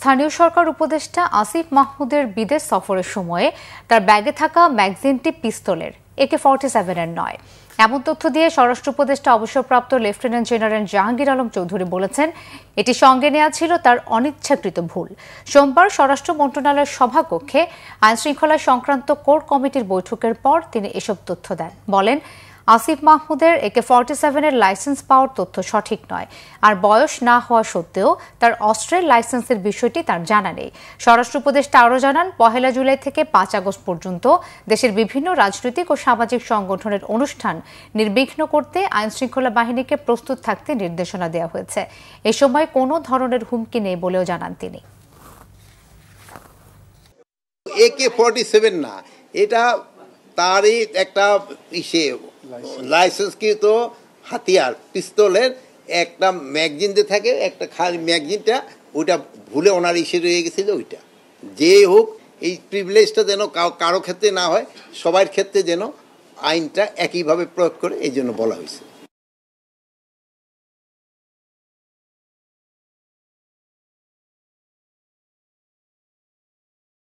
স্থানীয় সরকার উপদেষ্টা আসিফ মাহমুদের বিদেশ সফরের সময়ে তার ব্যাগে থাকা ম্যাগাজিনটি পিস্তলের AK-47 নয়। এমন তথ্য দিয়ে স্বরাষ্ট্র উপদেষ্টা অবসরপ্রাপ্ত লেফটেন্যান্ট জেনারেল জাহাঙ্গীর আলম চৌধুরী বলেছেন, এটি সঙ্গে নেওয়া ছিল তার অনিচ্ছাকৃত ভুল। সোমবার স্বরাষ্ট্র মন্ত্রণালয়ের সভাকক্ষে আইনশৃঙ্খলা সংক্রান্ত কোর কমিটির বৈঠকের পর তিনি এসব তথ্য দেন। বলেন, আসিফ মাহমুদের AK-47 লাইসেন্স পাওয়ার তথ্য সঠিক নয়, আর বয়স না হওয়া সত্ত্বেও তার অস্ত্রের লাইসেন্সের বিষয়টি তার জানা নেই। স্বরাষ্ট্র উপদেষ্টা আরও জানান, 1 জুলাই থেকে 5 আগস্ট পর্যন্ত দেশের বিভিন্ন রাজনৈতিক ও সামাজিক সংগঠনের অনুষ্ঠান নির্বিঘ্ন করতে আইনশৃঙ্খলা বাহিনীকে প্রস্তুত থাকতে নির্দেশনা দেওয়া হয়েছে। এ সময় কোনো ধরনের হুমকি নেই বলেও জানান তিনি। AK-47 না, এটা তারই একটা লাইসেন্সকৃত হাতিয়ার, পিস্তলের একটা ম্যাগাজিন দিয়ে থাকে, একটা খালি ম্যাগাজিনটা ওইটা ভুলে ওনার রয়ে গেছিল। ওইটা যে হোক, এই প্রিভিলেজটা যেন কারো ক্ষেত্রে না হয়, সবার ক্ষেত্রে যেন আইনটা একইভাবে প্রয়োগ করে, এই জন্য বলা হয়েছে।